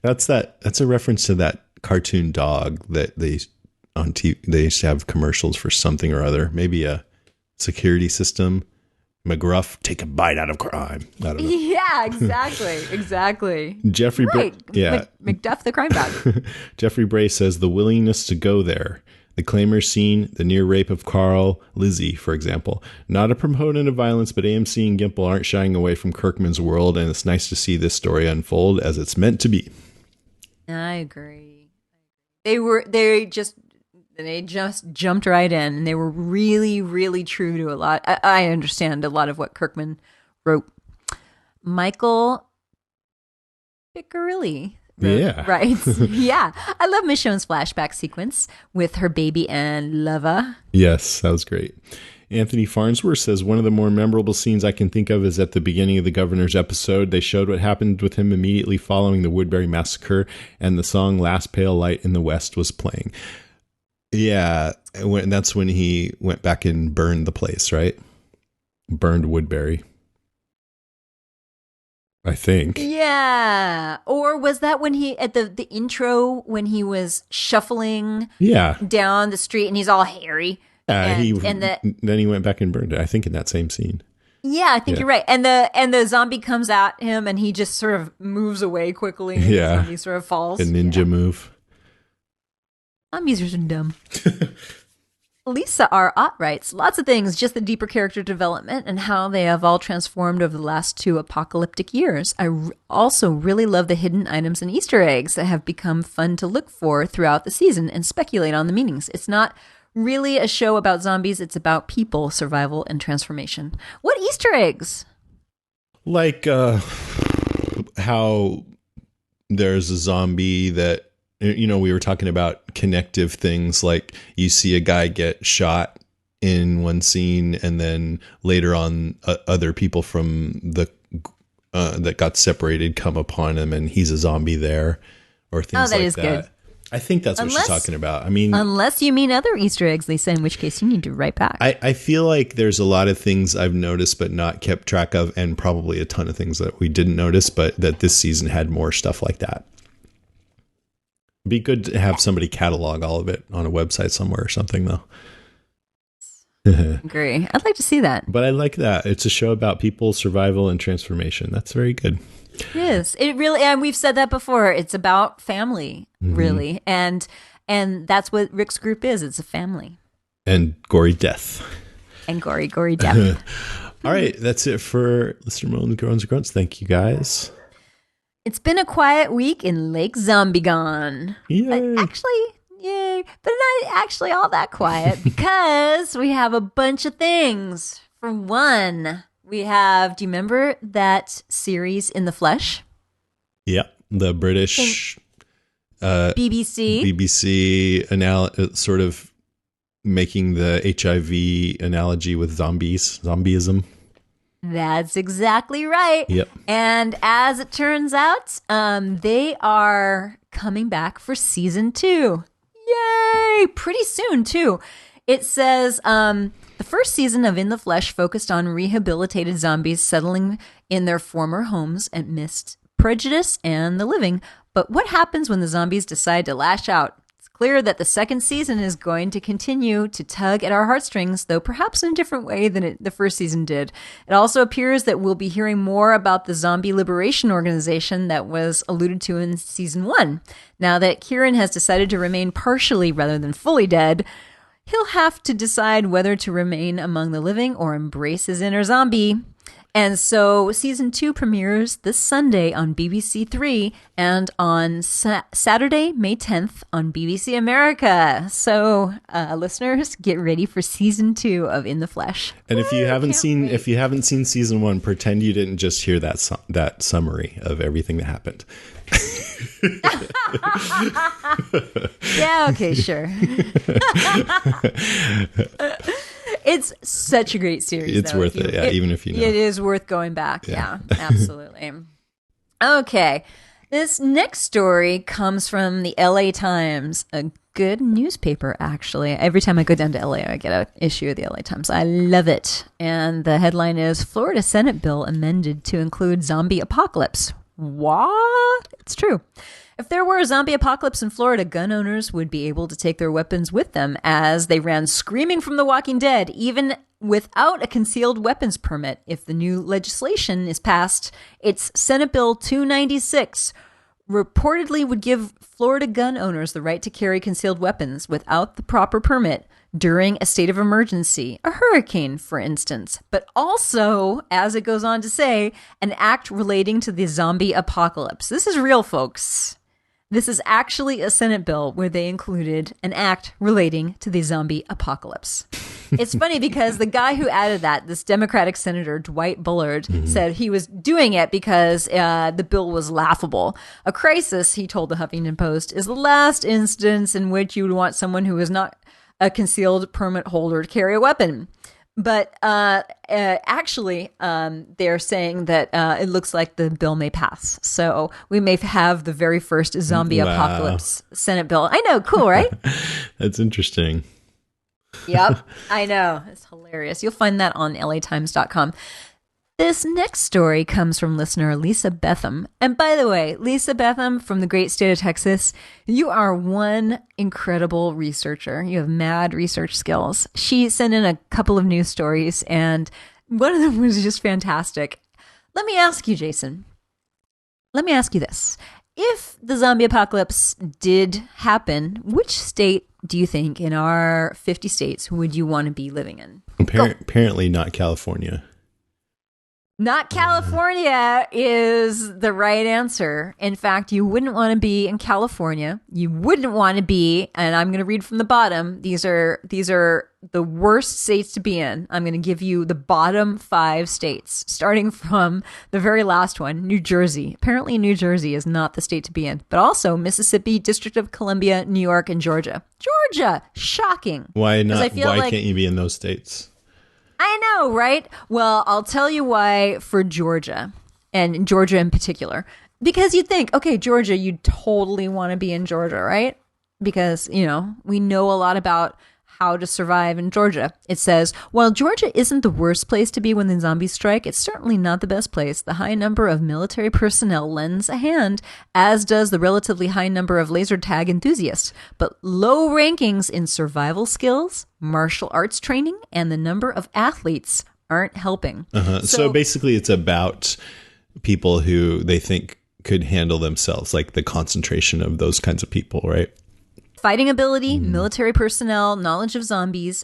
That's a reference to that cartoon dog that they on TV, they used to have commercials for something or other, maybe a security system. McGruff, take a bite out of crime. I don't know. Yeah, exactly. Jeffrey, right. Yeah, Macduff the crime dog. Jeffrey Bray says the willingness to go there. The Claimer scene, the near rape of Carl, Lizzie, for example. Not a proponent of violence, but AMC and Gimple aren't shying away from Kirkman's world, and it's nice to see this story unfold as it's meant to be. I agree. They just jumped right in, and they were really, really true to a lot. I understand a lot of what Kirkman wrote. Michael Piccirilli. Yeah. Right. Yeah. I love Michonne's flashback sequence with her baby and Lava. Yes, that was great. Anthony Farnsworth says, one of the more memorable scenes I can think of is at the beginning of the Governor's episode. They showed what happened with him immediately following the Woodbury Massacre, and the song Last Pale Light in the West was playing. Yeah, that's when he went back and burned the place, right? Burned Woodbury, I think. Yeah. Or was that when he, at the intro, when he was shuffling down the street and he's all hairy? Then he went back and burned it, I think, in that same scene. Yeah, I think you're right. And the zombie comes at him and he just sort of moves away quickly. And the zombie sort of falls. A ninja move. Zombies are so dumb. Lisa R. Ott writes, lots of things, just the deeper character development and how they have all transformed over the last 2 apocalyptic years. I also really love the hidden items and Easter eggs that have become fun to look for throughout the season and speculate on the meanings. It's not really a show about zombies, it's about people, survival, and transformation. What Easter eggs? Like how there's a zombie that, we were talking about connective things, like you see a guy get shot in one scene and then later on other people from the that got separated come upon him and he's a zombie there, or things like that. Good. I think that's what she's talking about. I mean, unless you mean other Easter eggs, Lisa, in which case you need to write back. I feel like there's a lot of things I've noticed but not kept track of, and probably a ton of things that we didn't notice, but that this season had more stuff like that. Be good to have somebody catalog all of it on a website somewhere or something, though. Agree. I'd like to see that. But I like that. It's a show about people, survival, and transformation. That's very good. It is. It really, and we've said that before. It's about family, really, and that's what Rick's group is. It's a family. And gory death. And gory death. All right, that's it for Listener Moans, Groans, and Grunts. Thank you, guys. It's been a quiet week in Lake Zombiegon. Yay. Yay. But not actually all that quiet because we have a bunch of things. For one, we have, do you remember that series In the Flesh? Yeah, the British BBC sort of making the HIV analogy with zombieism. That's exactly right. Yep. And as it turns out, they are coming back for season 2. Yay! Pretty soon, too. It says the first season of In the Flesh focused on rehabilitated zombies settling in their former homes amidst prejudice and the living. But what happens when the zombies decide to lash out? Clear that the second season is going to continue to tug at our heartstrings, though perhaps in a different way than the first season did. It also appears that we'll be hearing more about the zombie liberation organization that was alluded to in season 1. Now that Kieran has decided to remain partially rather than fully dead, he'll have to decide whether to remain among the living or embrace his inner zombie. And so season 2 premieres this Sunday on BBC 3 and on Saturday, May 10th on BBC America. So listeners, get ready for season 2 of In the Flesh. And if you haven't seen season 1, pretend you didn't just hear that summary of everything that happened. Yeah, okay, sure. It's such a great series. It's worth it, yeah, even if you know. It is worth going back. Yeah, absolutely. Okay. This next story comes from the LA Times, a good newspaper, actually. Every time I go down to LA, I get an issue of the LA Times. I love it. And the headline is Florida Senate bill amended to include zombie apocalypse. What? It's true. If there were a zombie apocalypse in Florida, gun owners would be able to take their weapons with them as they ran screaming from The Walking Dead, even without a concealed weapons permit. If the new legislation is passed, it's Senate Bill 296, reportedly would give Florida gun owners the right to carry concealed weapons without the proper permit during a state of emergency, a hurricane, for instance, but also, as it goes on to say, an act relating to the zombie apocalypse. This is real, folks. This is actually a Senate bill where they included an act relating to the zombie apocalypse. It's funny because the guy who added that, this Democratic Senator Dwight Bullard, said he was doing it because the bill was laughable. A crisis, he told the Huffington Post, is the last instance in which you would want someone who is not a concealed permit holder to carry a weapon. But actually, they're saying that it looks like the bill may pass. So we may have the very first zombie apocalypse Senate bill. I know. Cool, right? That's interesting. Yep. I know. It's hilarious. You'll find that on latimes.com. This next story comes from listener Lisa Betham. And by the way, Lisa Betham from the great state of Texas, you are one incredible researcher. You have mad research skills. She sent in a couple of news stories, and one of them was just fantastic. Let me ask you, Jason. Let me ask you this. If the zombie apocalypse did happen, which state do you think in our 50 states would you want to be living in? Apparently not California. Not California is the right answer. In fact, you wouldn't want to be in California. You wouldn't want to be, and I'm going to read from the bottom. These are the worst states to be in. I'm going to give you the bottom 5 states, starting from the very last one, New Jersey. Apparently, New Jersey is not the state to be in, but also Mississippi, District of Columbia, New York, and Georgia. Georgia, shocking. Why not? Why can't you be in those states? I know, right? Well, I'll tell you why for Georgia, and Georgia in particular. Because you'd think, okay, Georgia, you'd totally want to be in Georgia, right? Because, we know a lot about how to survive in Georgia. It says, while Georgia isn't the worst place to be when the zombies strike, it's certainly not the best place. The high number of military personnel lends a hand, as does the relatively high number of laser tag enthusiasts. But low rankings in survival skills, martial arts training, and the number of athletes aren't helping. So basically it's about people who they think could handle themselves, like the concentration of those kinds of people, right? Fighting ability, military personnel, knowledge of zombies,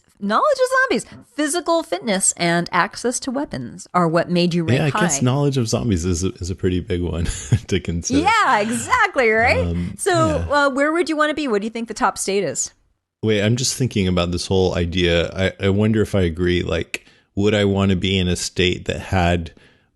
physical fitness, and access to weapons are what made you rank high. I guess knowledge of zombies is a pretty big one to consider. Yeah, exactly, right? Where would you want to be? What do you think the top state is? Wait, I'm just thinking about this whole idea. I wonder if I agree. Like, would I want to be in a state that had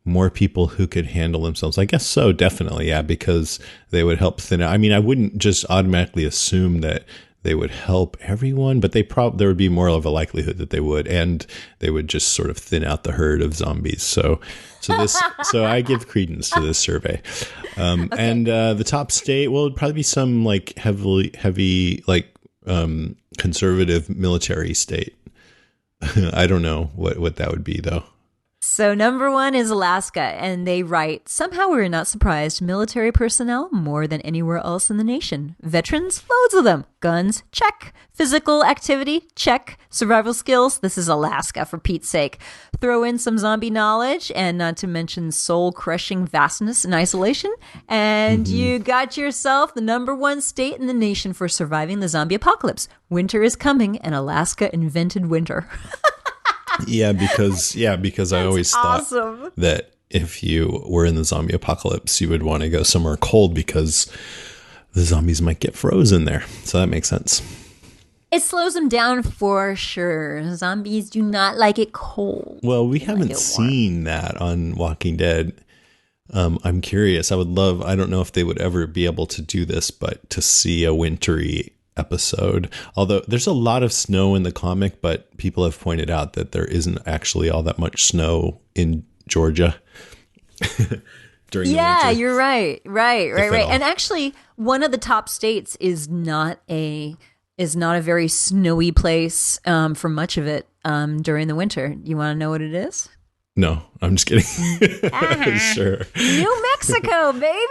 more people who could handle themselves? I guess so, definitely, yeah, because they would help thin out. I mean, I wouldn't just automatically assume that they would help everyone, but there would be more of a likelihood that they would, and they would just sort of thin out the herd of zombies. So I give credence to this survey. Okay. And the top state, well, it'd probably be some like heavy like conservative military state. I don't know what that would be though. So number 1 is Alaska, and they write, somehow we're not surprised. Military personnel more than anywhere else in the nation. Veterans, loads of them. Guns, check. Physical activity, check. Survival skills, this is Alaska for Pete's sake. Throw in some zombie knowledge, and not to mention soul-crushing vastness and isolation, and you got yourself the number 1 state in the nation for surviving the zombie apocalypse. Winter is coming, and Alaska invented winter. Yeah, because I always thought that if you were in the zombie apocalypse, you would want to go somewhere cold because the zombies might get frozen there. So that makes sense. It slows them down for sure. Zombies do not like it cold. Well, we haven't seen that on Walking Dead. I'm curious. I don't know if they would ever be able to do this, but to see a wintry episode, although there's a lot of snow in the comic, but people have pointed out that there isn't actually all that much snow in Georgia during the winter. You're right. And actually, one of the top states is not a is not a very snowy place for much of it during the winter. You want to know what it is? No, I'm just kidding. Sure. New Mexico, baby.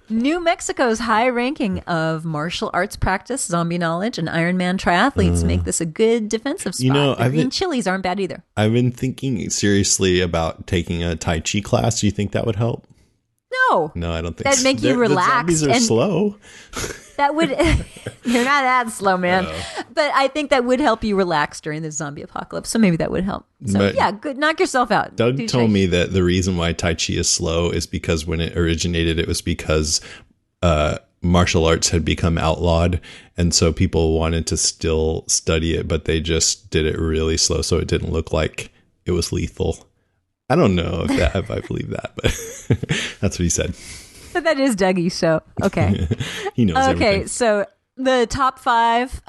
New Mexico's high ranking of martial arts practice, zombie knowledge, and Ironman triathletes make this a good defensive spot. The green chilies aren't bad either. I've been thinking seriously about taking a Tai Chi class. Do you think that would help? No, I don't think that'd make you relax. The zombies are slow. That would they're not that slow, man. But I think that would help you relax during the zombie apocalypse. So maybe that would help. So But yeah, good. Knock yourself out. Doug told me that the reason why Tai Chi is slow is because when it originated, it was because martial arts had become outlawed, and so people wanted to still study it, but they just did it really slow, so it didn't look like it was lethal. I don't know if I believe that, but that's what he said. But that is Dougie, so okay. He knows everything. So the top 5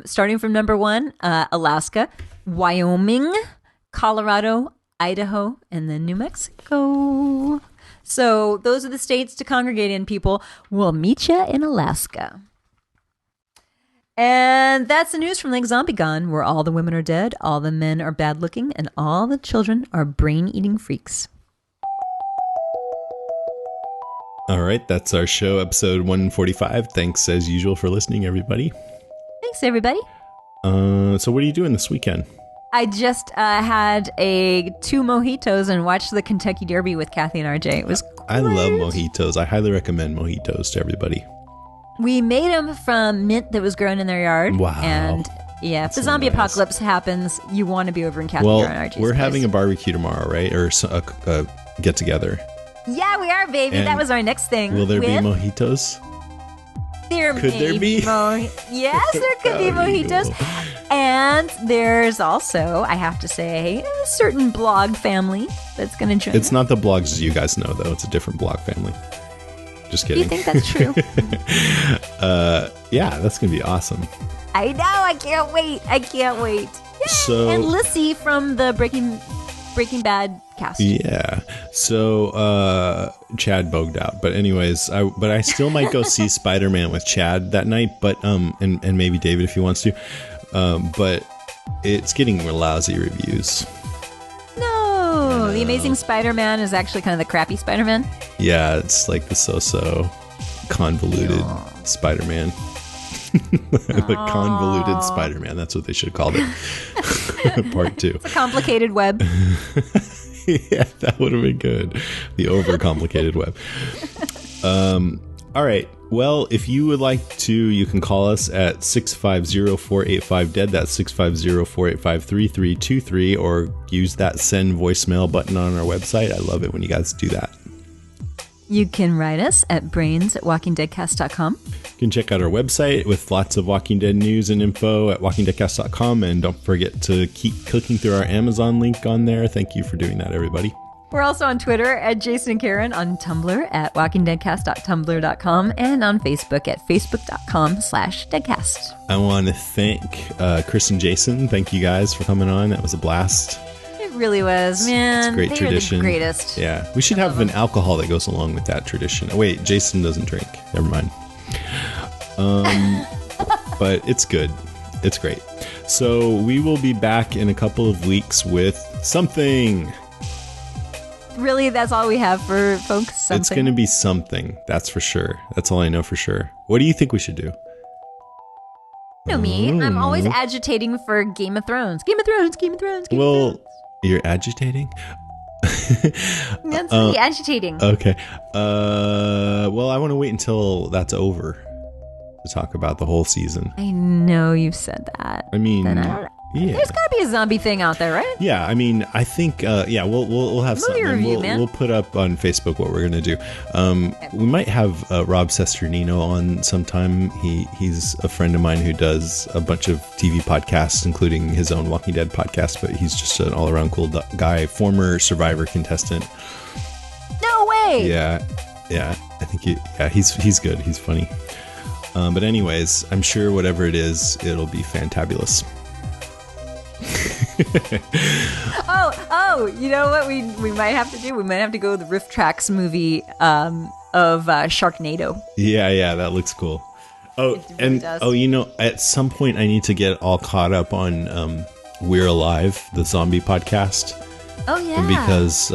starting from number 1, Alaska, Wyoming, Colorado, Idaho, and then New Mexico. So those are the states to congregate in, people. We'll meet you in Alaska. And that's the news from Lake Zombie Gone, where all the women are dead, all the men are bad looking, and all the children are brain-eating freaks. All right, that's our show, episode 145. Thanks, as usual, for listening, everybody. Thanks, everybody. So what are you doing this weekend? I just had 2 mojitos and watched the Kentucky Derby with Kathy and RJ. It was great. I love mojitos. I highly recommend mojitos to everybody. We made them from mint that was grown in their yard. Wow. And yeah, if the zombie apocalypse happens, you want to be over in Kathy and RJ's we're place. having a barbecue tomorrow, right? Or a get-together. Yeah, we are, baby. And that was our next thing. Will there be mojitos? Could there be? Yes, there could be mojitos. And there's also, I have to say, a certain blog family that's going to join It's us. not the blogs you guys know, though. It's a different blog family. Just Do you kidding. think that's true? Yeah, that's going to be awesome. I know. I can't wait. Yay. So, And Lissy from the Breaking Bad cast. Yeah. So Chad bogged out. But anyways, I still might go see Spider-Man with Chad that night, but and maybe David if he wants to. But it's getting lousy reviews. No. The Amazing Spider-Man is actually kind of the crappy Spider-Man. Yeah, it's like the so-so convoluted Spider-Man. The convoluted Spider-Man. That's what they should have called it. Part 2. It's a complicated web. Yeah, that would have been good. The overcomplicated web. All right. Well, if you would like to, you can call us at 650-485-DEAD. That's 650-485-3323, or use that send voicemail button on our website. I love it when you guys do that. You can write us at brains@walkingdeadcast.com. You can check out our website with lots of Walking Dead news and info at walkingdeadcast.com. And don't forget to keep clicking through our Amazon link on there. Thank you for doing that, everybody. We're also on Twitter at Jason and Karen, on Tumblr at walkingdeadcast.tumblr.com, and on Facebook at facebook.com/deadcast. I want to thank Chris and Jason. Thank you guys for coming on. That was a blast. It really was, man. It's a great tradition. They were the greatest. Yeah, we should have an alcohol that goes along with that tradition. Oh, wait, Jason doesn't drink. Never mind. But it's good. It's great. So we will be back in a couple of weeks with something. Really, that's all we have for folks? Something? It's going to be something. That's for sure. That's all I know for sure. What do you think we should do? You know me. I'm always agitating for Game of Thrones. Game of Thrones. Well, you're agitating? That's really agitating. Okay. Well, I want to wait until that's over to talk about the whole season. I know you've said that. I mean, Then I don't know. yeah. There's got to be a zombie thing out there, right? Yeah, I mean, I think, yeah, we'll have Movie something. review, man. We'll put up on Facebook what we're going to do. We might have Rob Sesternino on sometime. He's a friend of mine who does a bunch of TV podcasts, including his own Walking Dead podcast, but he's just an all-around cool guy, former Survivor contestant. No way! Yeah, I think he's good. He's funny. But anyways, I'm sure whatever it is, it'll be fantabulous. Oh, you know what we might have to do? We might have to go to the Riff Tracks movie of Sharknado. Yeah, that looks cool. Oh, It really and does. at some point I need to get all caught up on We're Alive, the zombie podcast. Oh yeah. Because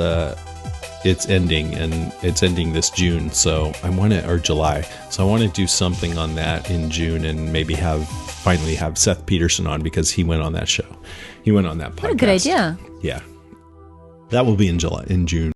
it's ending, and it's ending this June, so I want to, or July, so I want to do something on that in June, and maybe finally have Seth Peterson on, because he went on that show. He went on that podcast. What a good idea. Yeah. That will be in June.